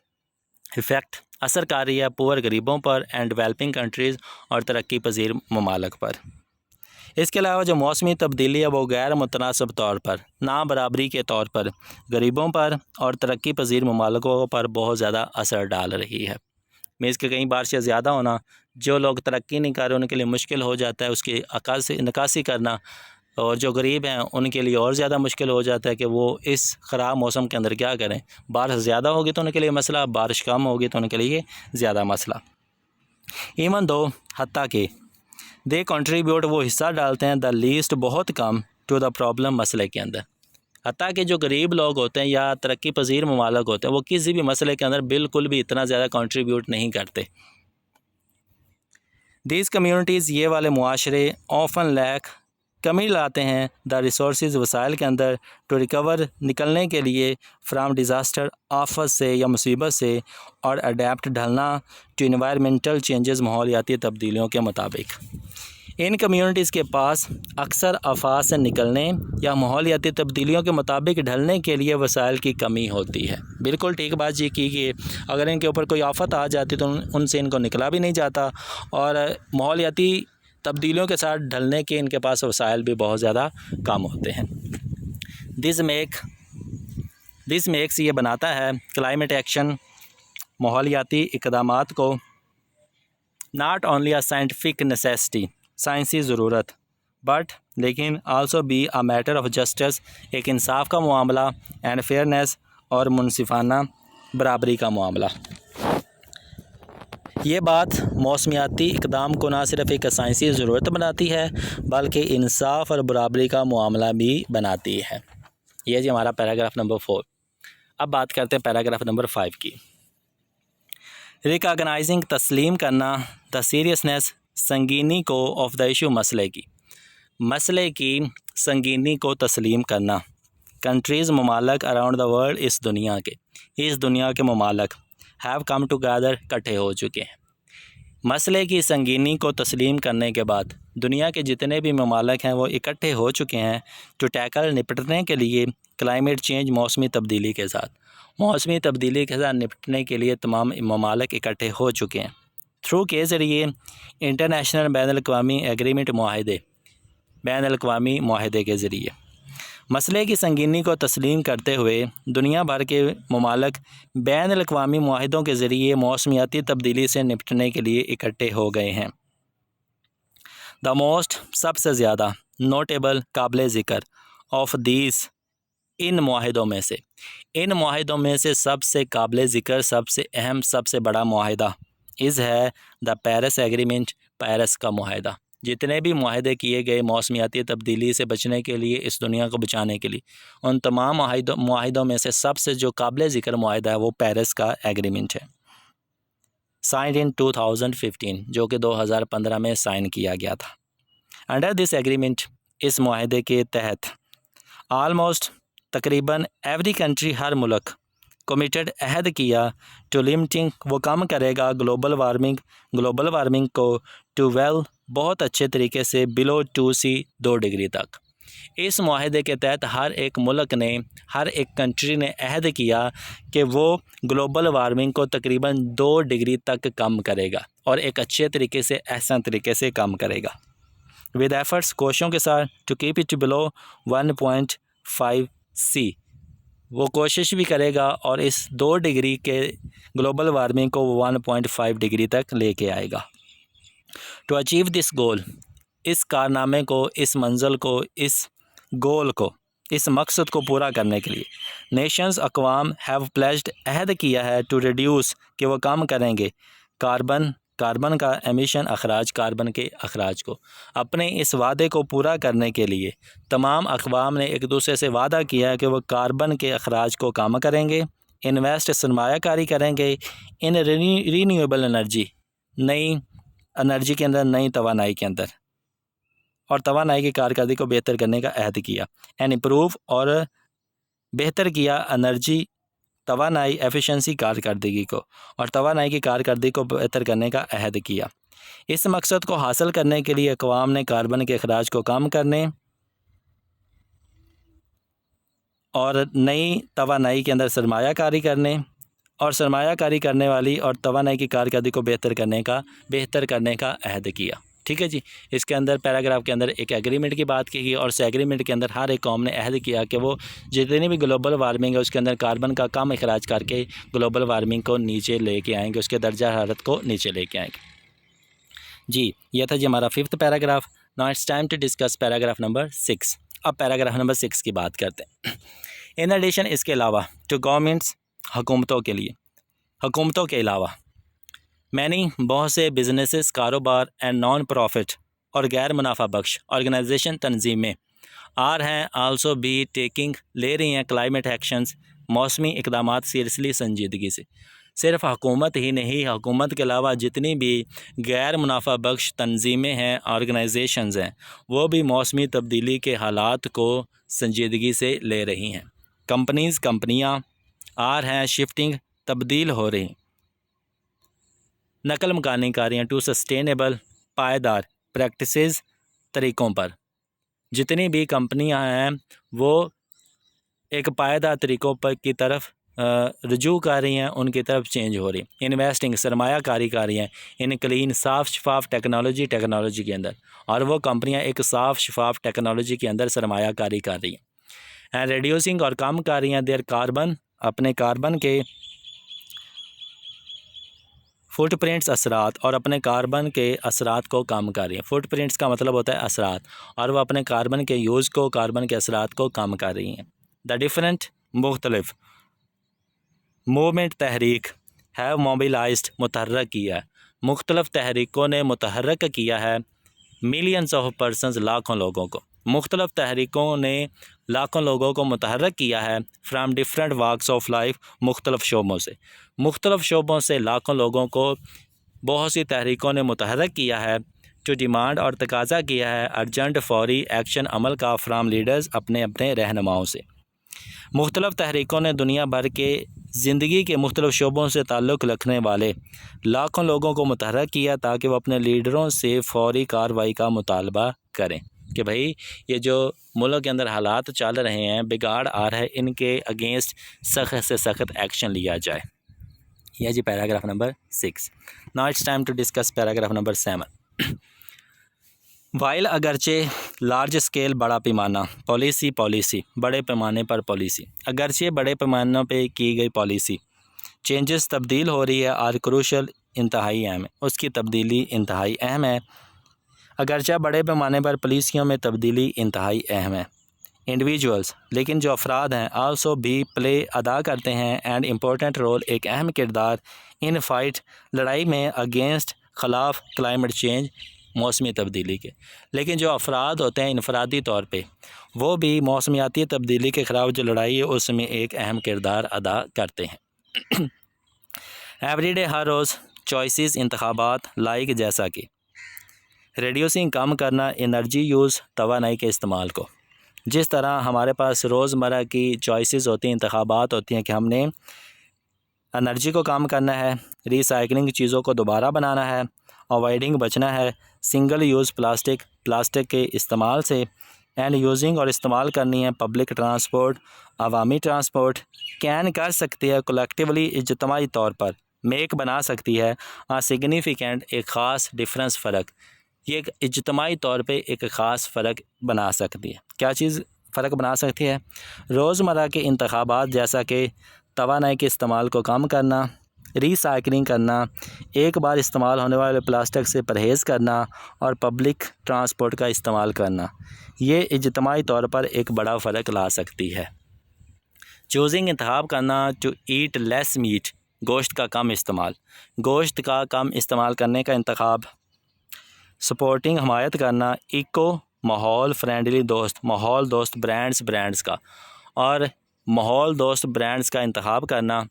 इफ़ेक्ट असर कर रही है पुअर गरीबों पर, एंड डेवलपिंग कंट्रीज़ और तरक्की पजीर ममालिक पर। इसके अलावा जो मौसमी तब्दीली है वो गैर मुतनासिब तौर पर, ना बराबरी के तौर पर गरीबों पर और तरक्की पजीर ममालिकों पर बहुत ज़्यादा असर डाल रही है। मीन्स के कहीं बारिशें ज़्यादा होना, जो लोग तरक्की नहीं कर रहे उनके लिए मुश्किल हो जाता है उसकी निकासी करना, और जो गरीब हैं उनके लिए और ज़्यादा मुश्किल हो जाता है कि वो इस ख़राब मौसम के अंदर क्या करें। बारिश ज़्यादा होगी तो उनके लिए मसला, बारिश कम होगी तो उनके लिए ज़्यादा मसला। इवन दो, हत्ता के, दे कंट्रीब्यूट, वो हिस्सा डालते हैं, द लीस्ट, बहुत कम, टू द प्रॉब्लम, मसले के अंदर। हत्ता कि जो गरीब लोग होते हैं या तरक्की पजीर ममालिक होते हैं वो किसी भी मसले के अंदर बिल्कुल भी इतना ज़्यादा कंट्रीब्यूट नहीं करते। दीज़ कम्यूनिटीज़, ये वाले मुआशरे, ऑफन लैक, कमी लाते हैं, द रिसोर्सेज, वसाइल के अंदर, टू रिकवर, निकलने के लिए, फ्राम डिज़ास्टर, आफत से या मुसीबत से, और अडेप्ट, ढलना, टू इन्वायरमेंटल चेंजेस, माहौलियाती तब्दीलियों के मुताबिक। इन कम्यूनिटीज़ के पास अक्सर आफात से निकलने या माहौलियाती तब्दीलियों के मुताबिक ढलने के लिए वसाइल की कमी होती है। बिल्कुल ठीक बात ये की कि अगर इनके ऊपर कोई आफत आ जाती तो उनसे इनको निकला भी नहीं जाता, और माहौलियाती तब्दीलियों के साथ ढलने के इनके पास वसाइल भी बहुत ज़्यादा कम होते हैं। दिस मेक्स, ये बनाता है क्लाइमेट एक्शन, माहौलियाती इक़दामात को, not only a scientific necessity, साइंसी ज़रूरत, बट लेकिन also be a matter of justice, एक इंसाफ का मामला, एंड फेयरनेस, और मुनसिफाना बराबरी का मामला। ये बात मौसमियाती इक़दाम को ना सिर्फ एक साइंसी ज़रूरत बनाती है बल्कि इंसाफ और बराबरी का मामला भी बनाती है। ये जी हमारा पैराग्राफ नंबर 4। अब बात करते हैं पैराग्राफ नंबर 5 की। रिकॉग्नाइजिंग, तस्लीम करना, द सीरियसनेस, संगीनी को ऑफ द इशू मसले की संगीनी को तस्लीम करना। कंट्रीज़ ममालक अराउंड द वर्ल्ड इस दुनिया के ममालक हैव कम टुगेदर इकट्ठे हो चुके हैं। मसले की संगीनी को तस्लीम करने के बाद दुनिया के जितने भी ममालक हैं वो इकट्ठे हो चुके हैं टू टैकल निपटने के लिए क्लाइमेट चेंज मौसमी तब्दीली के साथ निपटने के लिए तमाम ममालक इकट्ठे हो चुके हैं। थ्रू के ज़रिए इंटरनेशनल बैन अल-अक़वामी माहदे के ज़रिए मसले की संगीनी को तस्लीम करते हुए दुनिया भर के ममालक बैन अल-अक़वामी माहदों के ज़रिए मौसमियाती तब्दीली से निपटने के लिए इकट्ठे हो गए हैं। द मोस्ट सबसे ज़्यादा नोटेबल काबिल ज़िक्र ऑफ दीज इन माहदों में से सबसे काबिल ज़िक्र, सबसे अहम, सबसे बड़ा माहदा है द पेरिस एग्रीमेंट, पेरिस का माहदा। जितने भी माहदे किए गए मौसमियाती तब्दीली से बचने के लिए, इस दुनिया को बचाने के लिए, उन तमाम माहदों में से सबसे जो काबिल ज़िक्र माहदा है वो पेरिस का एग्रीमेंट है। साइंड इन 2015, जो कि 2015 में साइन किया गया था। अंडर दिस एग्रीमेंट, इस माहदे के तहत आलमोस्ट तकरीबन एवरी कंट्री, हर मुल्क कमिटेड अहद किया टू लिमिटिंग, वो कम करेगा ग्लोबल वार्मिंग को टू वेल, बहुत अच्छे तरीके से, बिलो 2C 2 डिग्री तक। इस माहदे के तहत हर एक मुल्क ने, हर एक कंट्री ने अहद किया कि वो ग्लोबल वार्मिंग को तकरीबन 2 डिग्री तक कम करेगा और एक अच्छे तरीके से, एहसन तरीके से कम करेगा। विद एफर्ट्स, कोशिशों के साथ, to keep it below 1.5C, वो कोशिश भी करेगा और इस 2 डिग्री के ग्लोबल वार्मिंग को 1.5 डिग्री तक लेके आएगा। टू अचीव दिस गोल, इस कारनामे को, इस मंजिल को, इस गोल को, इस मकसद को पूरा करने के लिए नेशंस, अक़वाम हैव प्लेज्ड, अहद किया है टू रिड्यूस, कि वो कम करेंगे कार्बन का एमिशन, कार्बन के अखराज को। अपने इस वादे को पूरा करने के लिए तमाम अक़वाम ने एक दूसरे से वादा किया है कि वो कार्बन के अखराज को कम करेंगे, इन्वेस्ट, सरमायाकारी करेंगे इन रीन्यूएबल एनर्जी, नई एनर्जी के अंदर, नई तवानाई के अंदर, और तवानाई की कारकर्दगी को बेहतर करने का अहद किया। एंड इम्प्रूव, और बेहतर किया एनर्जी, तवानाई एफिशिएंसी, कारकर्दगी को, और तवानाई की कारकर्दगी को बेहतर करने का अहद किया। इस मकसद को हासिल करने के लिए अक़वाम ने कार्बन के अखराज को कम करने और नई तवानाई के अंदर सरमायाकारी करने, और सरमायाकारी करने वाली और तवानाई की कारकर्दगी को बेहतर करने का अहद किया। ठीक है जी। इसके अंदर पैराग्राफ के अंदर एक एग्रीमेंट की बात की गई और उस एग्रीमेंट के अंदर हर एक कौम ने अहद किया कि वो जितनी भी ग्लोबल वार्मिंग है उसके अंदर कार्बन का कम अखराज करके ग्लोबल वार्मिंग को नीचे लेके आएंगे, उसके दर्जा हरारत को नीचे लेके आएंगे। जी, यह था जी हमारा 5th paragraph. Now it's time to discuss paragraph number 6। अब पैराग्राफ नंबर 6 की बात करते हैं। इन एडिशन, इसके अलावा, टू गवर्नमेंट्स, हुकूमतों के अलावा, बहुत से बिजनेसेस, कारोबार एंड नॉन प्रॉफिट और गैर मुनाफा बख्श ऑर्गेनाइजेशन, तंजीमें हैं आल्सो बी टेकिंग, ले रही हैं क्लाइमेट एक्शंस, मौसमी इकदामात सीरियसली, संजीदगी से। सिर्फ हुकूमत ही नहीं, हुकूमत के अलावा जितनी भी गैर मुनाफा बख्श तंजीमें हैं, ऑर्गेनाइजेशंस हैं, वो भी मौसमी तब्दीली के हालात को संजीदगी से ले रही हैं। कंपनियाँ हैं शिफ्टिंग, तब्दील हो रही, नकल मकानी कारियाँ, टू सस्टेनेबल, पायदार प्रैक्टिसेस, तरीक़ों पर। जितनी भी कंपनियां हैं वो एक पायदार तरीक़ों पर की तरफ रुजू कर रही हैं, उनकी तरफ चेंज हो रही। इन्वेस्टिंग, सरमायाकारी कर रही हैं इन क्लीन, साफ़ शफाफ टेक्नोलॉजी के अंदर, और वो कंपनियां एक साफ़ शफाफ टेक्नोलॉजी के अंदर सरमायाकारी कर रही हैं। एंड रिड्यूसिंग, और कम कर रही हैं देयर कार्बन, अपने कार्बन के फुटप्रिंट्स, असरात, और अपने कार्बन के असरात को कम कर रही हैं। फुटप्रिंट्स का मतलब होता है असरात, और वह अपने कार्बन के यूज़ को, कार्बन के असरात को कम कर रही हैं। द डिफरेंट, मुख्तलिफ, मूवमेंट, तहरीक, हैव मोबिलाइज्ड, मुतहर्रक किया है, मुख्तलिफ तहरीकों ने मुतहर्रक किया है, मिलियंस ऑफ पर्सनस, लाखों लोगों को, मुख्तलिफ तहरीकों ने लाखों लोगों को मुतहर्रक किया है। From different wax of life, मुख्तलिफ शोबों से लाखों लोगों को बहुत सी तहरीकों ने मुतहर्रक किया है। टू डिमांड और तकाजा किया है अर्जेंट फौरी एक्शन अमल का फ्राम लीडर्स अपने अपने रहनुमाओं से। मुख्तलिफ़ तहरीकों ने दुनिया भर के ज़िंदगी के मुख्तलिफ़ शोबों से ताल्लुक़ रखने वाले लाखों लोगों को मुतहर्रिक किया ताकि वो अपने लीडरों से फौरी कार्रवाई का मुतालबा करें कि भाई ये जो मुल्क के अंदर हालात चल रहे हैं, बिगाड़ आ रहा है, इनके अगेंस्ट सख्त से सख्त एक्शन लिया जाए। यह जी paragraph number 6। Now it's time to discuss paragraph number 7। While अगरचे लार्ज स्केल बड़ा पैमाना पॉलिसी बड़े पैमाने पर पॉलिसी, अगरचे बड़े पैमानों पे की गई पॉलिसी चेंजेस तब्दील हो रही है आर क्रूशल इंतहाई अहम है, उसकी तब्दीली इंतहाई अहम है। अगरचे बड़े पैमाने पर पॉलिसियों में तब्दीली इंतहाई अहम है। इंडिविजुअल्स लेकिन जो अफराद हैं आल्सो भी प्ले अदा करते हैं एंड इम्पोर्टेंट रोल एक अहम किरदार इन फाइट लड़ाई में अगेंस्ट खिलाफ क्लाइमेट चेंज मौसमी तब्दीली के। लेकिन जो अफराद होते हैं इनफरादी तौर पे वो भी मौसमियाती तब्दीली के ख़िलाफ़ जो लड़ाई है उसमें एक अहम किरदार अदा करते हैं। एवरीडे हर रोज़ चॉइसेस इंतखाबात लाइक जैसा कि रेड्यूसिंग कम करना एनर्जी यूज़ तवानाई के इस्तेमाल को। जिस तरह हमारे पास रोज़मर्रा की चॉइसेस होती हैं, इंतखाबात होती हैं कि हमने एनर्जी को कम करना है, रिसाइकलिंग चीज़ों को दोबारा बनाना है, अवॉइडिंग बचना है सिंगल यूज़ प्लास्टिक के इस्तेमाल से, एंड यूजिंग और इस्तेमाल करनी है public transport Awami transport, can कर सकती है कलेक्टिवली इज्तमाही तौर पर, मेक बना सकती है सिग्निफिकेंट एक ख़ास डिफरेंस फ़र्क, ये एक इज्तमाही तौर पे एक ख़ास फ़र्क बना सकती है। क्या चीज़ फ़र्क बना सकती है? रोज़मर्रा के इंतखाबात जैसा कि तवानाई के इस्तेमाल को कम करना, रिसाइकलिंग करना, एक बार इस्तेमाल होने वाले प्लास्टिक से परहेज़ करना और पब्लिक ट्रांसपोर्ट का इस्तेमाल करना, ये इज्तमाही तौर पर एक बड़ा फ़र्क ला सकती है। चूजिंग इंतखाब करना टू ईट लेस मीट गोश्त का कम इस्तेमाल, गोश्त का कम इस्तेमाल करने का इंतखाब। सपोर्टिंग हमायत करना इको माहौल फ्रेंडली माहौल दोस्त ब्रांड्स का और माहौल दोस्त ब्रांड्स का इंतखाब करना।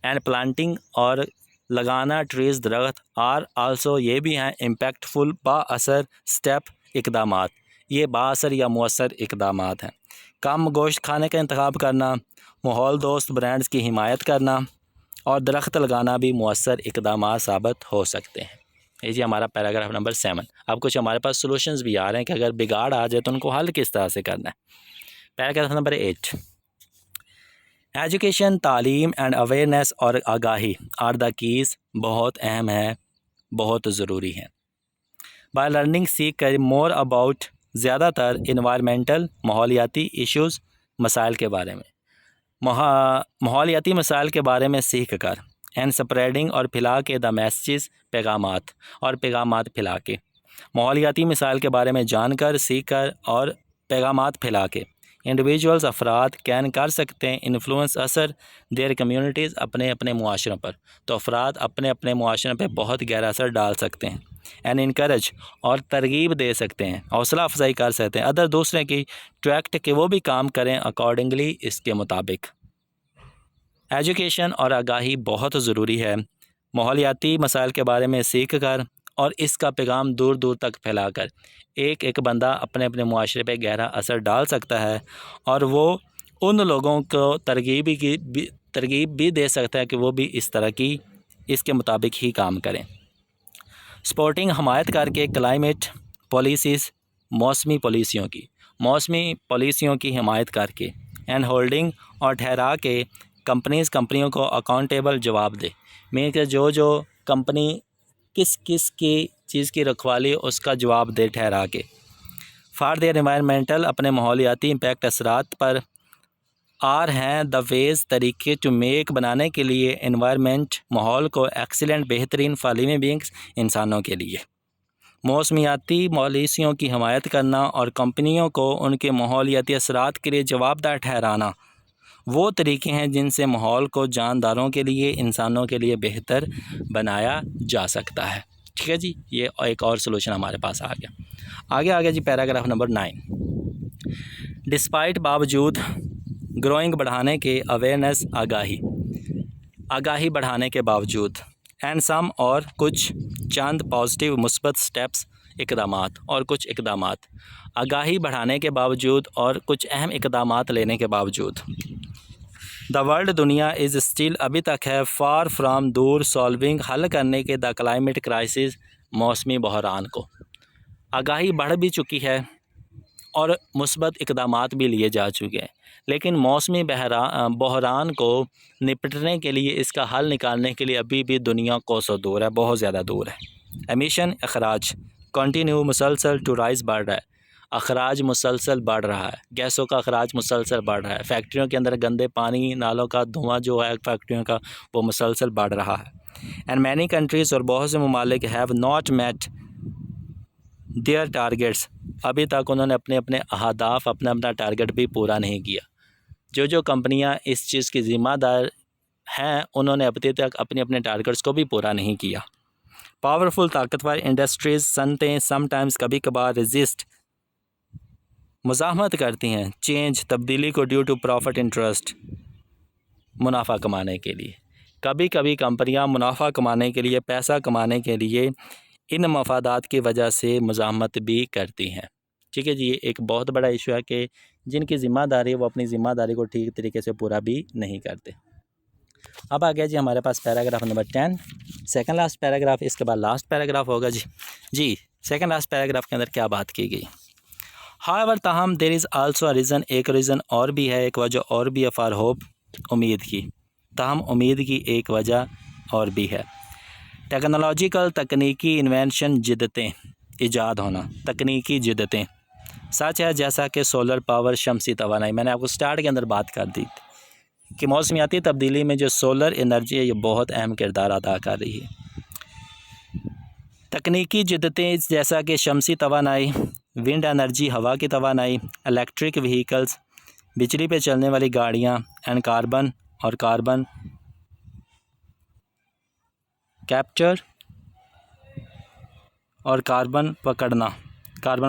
एंड प्लांटिंग और लगाना ट्रीज़ दरख्त आर आल्सो ये भी हैं इम्पैक्टफुल बाअसर स्टेप इकदामात, ये बाअसर या मुअस्सर इकदामात हैं। कम गोश्त खाने का इंतखाब करना, माहौल दोस्त ब्रांड्स की हिमायत करना और दरख्त लगाना भी मुअस्सर इकदामात साबित हो सकते हैं। ये जी हमारा पैराग्राफ नंबर 7। अब कुछ हमारे पास सॉल्यूशंस भी आ रहे हैं कि अगर बिगाड़ आ जाए तो उनको हल किस तरह से करना है। Paragraph number 8। एजुकेशन तालीम एंड अवेयरनेस और आगाही आर द कीज़ बहुत अहम है, बहुत ज़रूरी है। बाय लर्निंग सीख कर मोर अबाउट ज़्यादातर इन्वायरमेंटल माहौलियाती इश्यूज़ मसाइल के बारे में, माहौलियाती मसाइल के बारे में सीख कर एंड स्प्रेडिंग और फैला के द मैसेज पैगामात फैला के, माहौलियाती मसाइल के बारे में जानकर सीख कर और पैगामात फैला के इंडिविजुअल्स अफराद कैन कर सकते हैं इन्फ्लुएंस असर देयर कम्युनिटीज़ अपने अपने मुआशरों पर, तो अफराद अपने अपने मुआशरों पर बहुत गहरा असर डाल सकते हैं। एंड इनकरेज और तरगीब दे सकते हैं, हौसला अफजाई कर सकते हैं अदर दूसरे की टू एक्ट के वो भी काम करें अकॉर्डिंगली इसके मुताबिक। एजुकेशन और आगाही बहुत ज़रूरी है, माहौलियाती मसाइल के बारे में सीख कर और इसका पैगाम दूर दूर तक फैलाकर एक एक बंदा अपने अपने मुआशरे पे गहरा असर डाल सकता है और वो उन लोगों को तरगीब भी दे सकता है कि वो भी इस तरह की इसके मुताबिक ही काम करें। सपोर्टिंग हमायत करके क्लाइमेट पॉलिसीज़ मौसमी पॉलिसियों की हिमायत करके एंड होल्डिंग और ठहरा के कंपनियों को अकाउंटेबल जवाब दे, में कि जो कंपनी किस की चीज़ की रखवाली उसका जवाब दे ठहरा के। फॉर देयर एनवायरमेंटल अपने माहौलियाती इम्पैक्ट असरात पर आर हैं द वेज़ तरीके टू मेक बनाने के लिए एनवायरनमेंट माहौल को एक्सीलेंट बेहतरीन फॉर लिविंग बीइंग्स इंसानों के लिए। मौसमियाती पॉलिसियों की हिमायत करना और कंपनियों को उनके माहौलियाती असरात के लिए जवाबदार ठहराना वो तरीके हैं जिनसे माहौल को जानदारों के लिए इंसानों के लिए बेहतर बनाया जा सकता है। ठीक है जी, ये एक और सलूशन हमारे पास आ गया। आगे जी पैराग्राफ नंबर 9। डिस्पाइट बावजूद ग्रोइंग बढ़ाने के अवेयरनेस आगाही बढ़ाने के बावजूद एंड सम और कुछ चंद पॉजिटिव मुस्बत स्टेप्स इक़दामात और कुछ इक़दामात, आगाही बढ़ाने के बावजूद और कुछ अहम इक़दामात लेने के बावजूद द वर्ल्ड दुनिया इज़ स्टिल अभी तक है फार फ्राम दूर सॉल्विंग हल करने के द क्लाइमेट क्राइसिस मौसमी बहरान को। आगाही बढ़ भी चुकी है और मुस्बत इक़दामात भी लिए जा चुके हैं, लेकिन मौसमी बहरान को निपटने के लिए, इसका हल निकालने के लिए अभी भी दुनिया कोसों दूर है, बहुत ज़्यादा दूर है। एमिशन अखराज कंटिन्यू मुसलसल टू राइज बढ़ रहा है, अखराज मुसलसल बढ़ रहा है, गैसों का अखराज मुसलसल बढ़ रहा है, फैक्ट्रियों के अंदर गंदे पानी नालों का धुआं जो है फैक्ट्रियों का वो मुसलसल बढ़ रहा है। एंड मैनी कंट्रीज़ और बहुत से ममालिक have not met their targets, अभी तक उन्होंने अपने अपने अहदाफ अपना अपना टारगेट भी पूरा नहीं किया। जो कंपनियां इस चीज़ की ज़िम्मेदार हैं उन्होंने अभी तक अपने अपने टारगेट्स को भी पूरा नहीं किया। पावरफुल ताकतवर इंडस्ट्रीज़ सनतें समटाइम्स कभी कभार रेजिस्ट मुज़ाहमत करती हैं चेंज तब्दीली को ड्यू टू प्रॉफिट इंटरेस्ट, मुनाफा कमाने के लिए। कभी कभी कंपनियां मुनाफा कमाने के लिए, पैसा कमाने के लिए इन मफादात की वजह से मुज़ाहमत भी करती हैं। ठीक है जी, ये एक बहुत बड़ा इशू है कि जिनकी ज़िम्मेदारी है वो अपनी ज़िम्मेदारी को ठीक तरीके से पूरा भी नहीं करते। अब आ गया जी हमारे पास paragraph number 10, second last paragraph, इसके बाद लास्ट पैराग्राफ होगा जी सेकंड लास्ट पैराग्राफ के अंदर क्या बात की गई। हाउएवर ताहम there is also a reason, एक रीज़न और भी है, एक वजह और भी है फॉर होप, उम्मीद की, ताहम उम्मीद की एक वजह और भी है। टेक्नोलॉजिकल तकनीकी इन्वेंशन जिद्दतें, ईजाद होना, तकनीकी जिद्दतें सच है जैसा कि सोलर पावर, शमसी तवानाई, मैंने आपको स्टार्ट के अंदर बात कर दी थी कि मौसमियाती तब्दीली में जो सोलर एनर्जी है ये बहुत अहम किरदार अदा कर रही है। तकनीकी जिद्दतें जैसा कि शमसी तवानाई, विंड एनर्जी, हवा की तवानाई, इलेक्ट्रिक व्हीकल्स, बिजली पे चलने वाली गाड़ियाँ, एंड कार्बन और कार्बन कैप्चर और कार्बन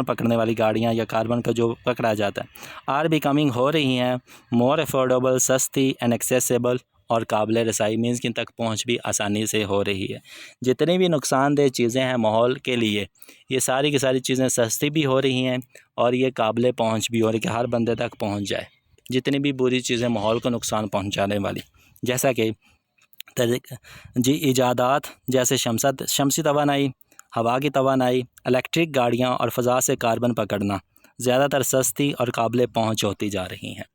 पकड़ने वाली गाड़ियाँ या कार्बन का जो पकड़ा जाता है, आर बिकमिंग हो रही हैं मोर अफोर्डेबल, सस्ती एंड एक्सेसिबल और काबिल रसाई, मीन्स कि तक पहुँच भी आसानी से हो रही है। जितनी भी नुकसानदेह चीज़ें हैं माहौल के लिए, ये सारी की सारी चीज़ें सस्ती भी हो रही हैं और ये काबिल पहुँच भी हो रही है कि हर बंदे तक पहुँच जाए। जितनी भी बुरी चीज़ें माहौल को नुकसान पहुँचाने वाली, जैसा कि जी ईजादात जैसे शमसी तवानाई, हवा की तवानाई, इलेक्ट्रिक गाड़ियाँ और फ़ज़ा से कार्बन पकड़ना ज़्यादातर सस्ती और काबिल पहुँच होती जा रही हैं।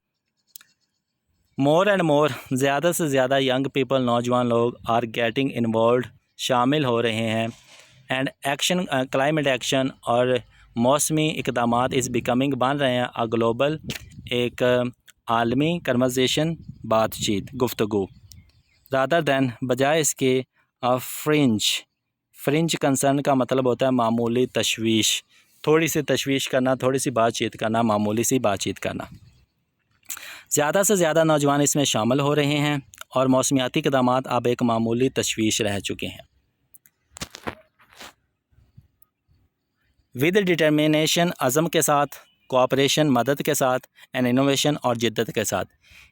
मोर एंड मोर, ज़्यादा से ज़्यादा यंग पीपल, नौजवान लोग, आर गेटिंग इन्वॉल्व, शामिल हो रहे हैं, एंड एक्शन, क्लाइमेट एक्शन और मौसमी इक़दामात इज़ बिकमिंग, बन रहे हैं अ ग्लोबल, एक आलमी कन्वर्सेशन, बातचीत, गुफ्तगू, रादर दैन, बजाय इसके फ्रिंज कंसर्न का मतलब होता है मामूली तशवीश, थोड़ी सी तशवीश करना, थोड़ी सी बातचीत करना, मामूली सी बातचीत करना। ज़्यादा से ज़्यादा नौजवान इसमें शामिल हो रहे हैं और मौसमियाती इक़दामात अब एक मामूली तशवीश रह चुके हैं। विद डिटर्मिनेशन, अज़म के साथ, कोऑपरेशन, मदद के साथ, एंड इनोवेशन और जिद्दत के साथ,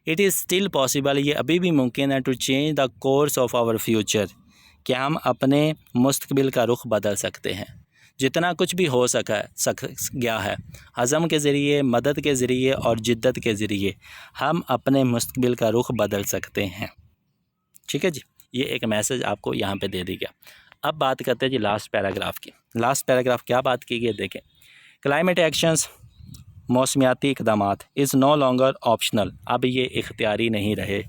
इट इज़ स्टिल पॉसिबल, ये अभी भी मुमकिन है, to change the course of our future, कि हम अपने मुस्तकबिल का रुख बदल सकते हैं। जितना कुछ भी हो गया है, अज़म के ज़रिए, मदद के ज़रिए और जिद्दत के ज़रिए हम अपने मुस्तकबिल का रुख बदल सकते हैं। ठीक है जी, ये एक मैसेज आपको यहाँ पे दे दी गया। अब बात करते हैं जी लास्ट पैराग्राफ की। लास्ट पैराग्राफ क्या बात की गई, देखें। क्लाइमेट एक्शंस, मौसमियाती इक़दामात, इज़ नो लॉन्गर ऑप्शनल, अब ये इख्तियारी नहीं रहे।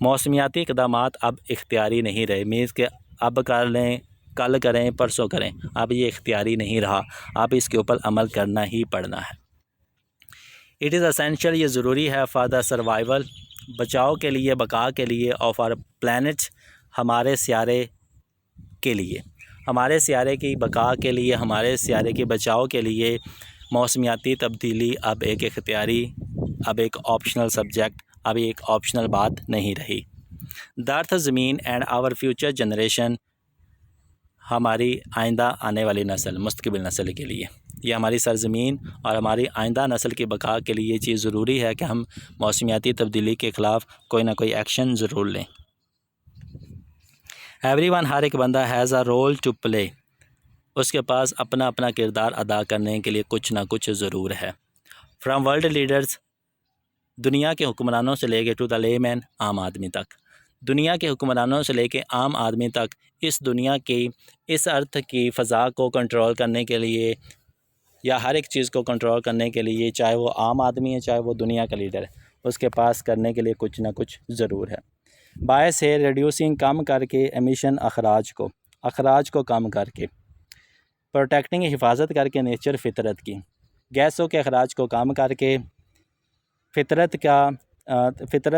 मौसमियाती इक़दामात अब इख्तियारी नहीं रहे, मीन्स के अब कर लें, कल करें, परसों करें, अब ये इख्तियारी नहीं रहा, अब इसके ऊपर अमल करना ही पड़ना है। इट इज़ असेंशियल, ये ज़रूरी है, फॉर द सर्वाइवल, बचाव के लिए, बका के लिए, ऑफ आवर प्लैनेट्स, हमारे सियारे के लिए, हमारे सियारे की बका के लिए, हमारे सियारे के बचाव के लिए मौसमियाती तब्दीली अब एक इख्तियारी, अब एक ऑप्शनल सब्जेक्ट, अब एक ऑप्शनल बात नहीं रही। द अर्थ, ज़मीन, एंड आवर फ्यूचर जनरेशन, हमारी आइंदा आने वाली नस्ल, मुस्तकबिल नस्ल के लिए, ये हमारी सरज़मीन और हमारी आइंदा नस्ल की बका के लिए ये चीज़ ज़रूरी है कि हम मौसमियाती तब्दीली के ख़िलाफ़ कोई ना कोई एक्शन ज़रूर लें। एवरीवन, हर एक बंदा, has a role to play, उसके पास अपना अपना किरदार अदा करने के लिए कुछ ना कुछ ज़रूर है। फ्राम वर्ल्ड लीडर्स, दुनिया के हुक्मरानों से लेके टू द लेमैन, आम आदमी तक, दुनिया के हुक्मरानों से लेके आम आदमी तक इस दुनिया की, इस अर्थ की फ़ज़ा को कंट्रोल करने के लिए या हर एक चीज़ को कंट्रोल करने के लिए, चाहे वो आम आदमी है चाहे वो दुनिया का लीडर है, उसके पास करने के लिए कुछ ना कुछ ज़रूर है। बायस है रिड्यूसिंग, कम करके, एमिशन, अखराज को कम करके, प्रोटेक्टिंग, हिफाजत करके, नेचर, फितरत की, गैसों के अखराज को कम करके, फितरत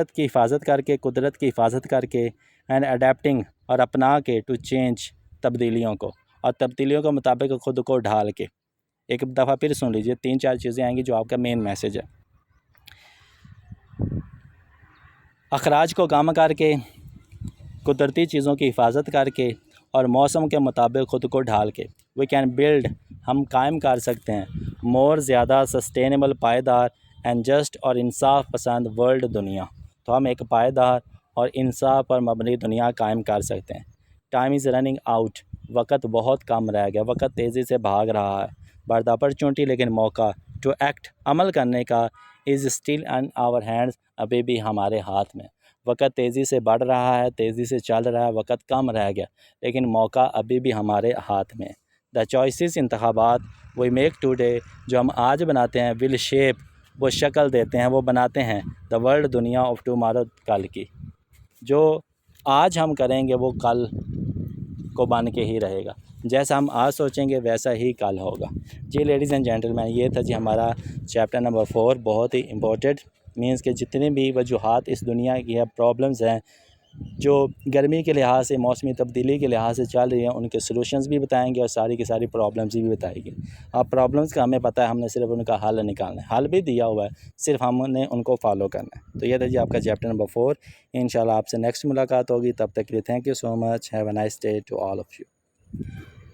की हिफाजत करके, कुदरत की हिफाजत करके, एंड अडेप्टिंग, और अपना के, टू चेंज, तब्दीलियों को, और तब्दीलियों के मुताबिक ख़ुद को ढाल के। एक दफ़ा फिर सुन लीजिए, 3-4 चीज़ें आएंगी जो आपका मेन मैसेज है। अखराज को कम करके, कुदरती चीज़ों की हिफाजत करके, और मौसम के मुताबिक ख़ुद को ढाल के। वी कैन बिल्ड, हम कायम कर सकते हैं, मोर, ज़्यादा, सस्टेनेबल, पायदार, एंड जस्ट, और इंसाफ पसंद वर्ल्ड, दुनिया। तो हम एक पायदार और इंसाफ पर मबनी दुनिया कायम कर सकते हैं। टाइम इज़ रनिंग आउट, वक़्त बहुत कम रह गया, वक़्त तेज़ी से भाग रहा है। बट द अपॉर्चुनिटी, लेकिन मौका, टू एक्ट, अमल करने का, is still in our hands, अभी भी हमारे हाथ में। वक़्त तेज़ी से बढ़ रहा है, तेज़ी से चल रहा है, वक़्त कम रह गया, लेकिन मौका अभी भी हमारे हाथ में। द चॉइसेस, इंतखाबात, वी मेक टुडे, जो हम आज बनाते हैं, विल शेप, वो शक्ल देते हैं, वो बनाते हैं, द वर्ल्ड, दुनिया, ऑफ टुमारो, कल की। जो आज हम करेंगे वो कल को बन के ही रहेगा। जैसा हम आज सोचेंगे वैसा ही कल होगा। जी लेडीज़ एंड जेंटलमैन, ये था जी हमारा चैप्टर नंबर 4, बहुत ही इम्पोर्टेंट। मीन्स के जितनी भी वजूहात इस दुनिया की है, प्रॉब्लम्स हैं जो गर्मी के लिहाज से, मौसमी तब्दीली के लिहाज से चल रही हैं, उनके सलूशंस भी बताएंगे और सारी की सारी प्रॉब्लम्स भी बताएंगे। अब प्रॉब्लम्स का हमें पता है, हमने सिर्फ उनका हल निकालना है, हल भी दिया हुआ है, सिर्फ हमने उनको फॉलो करना है। तो ये था जी आपका चैप्टर नंबर 4। इंशाल्लाह आपसे नेक्स्ट मुलाकात होगी, तब तक के लिए thank you so much, have a nice day to all of you.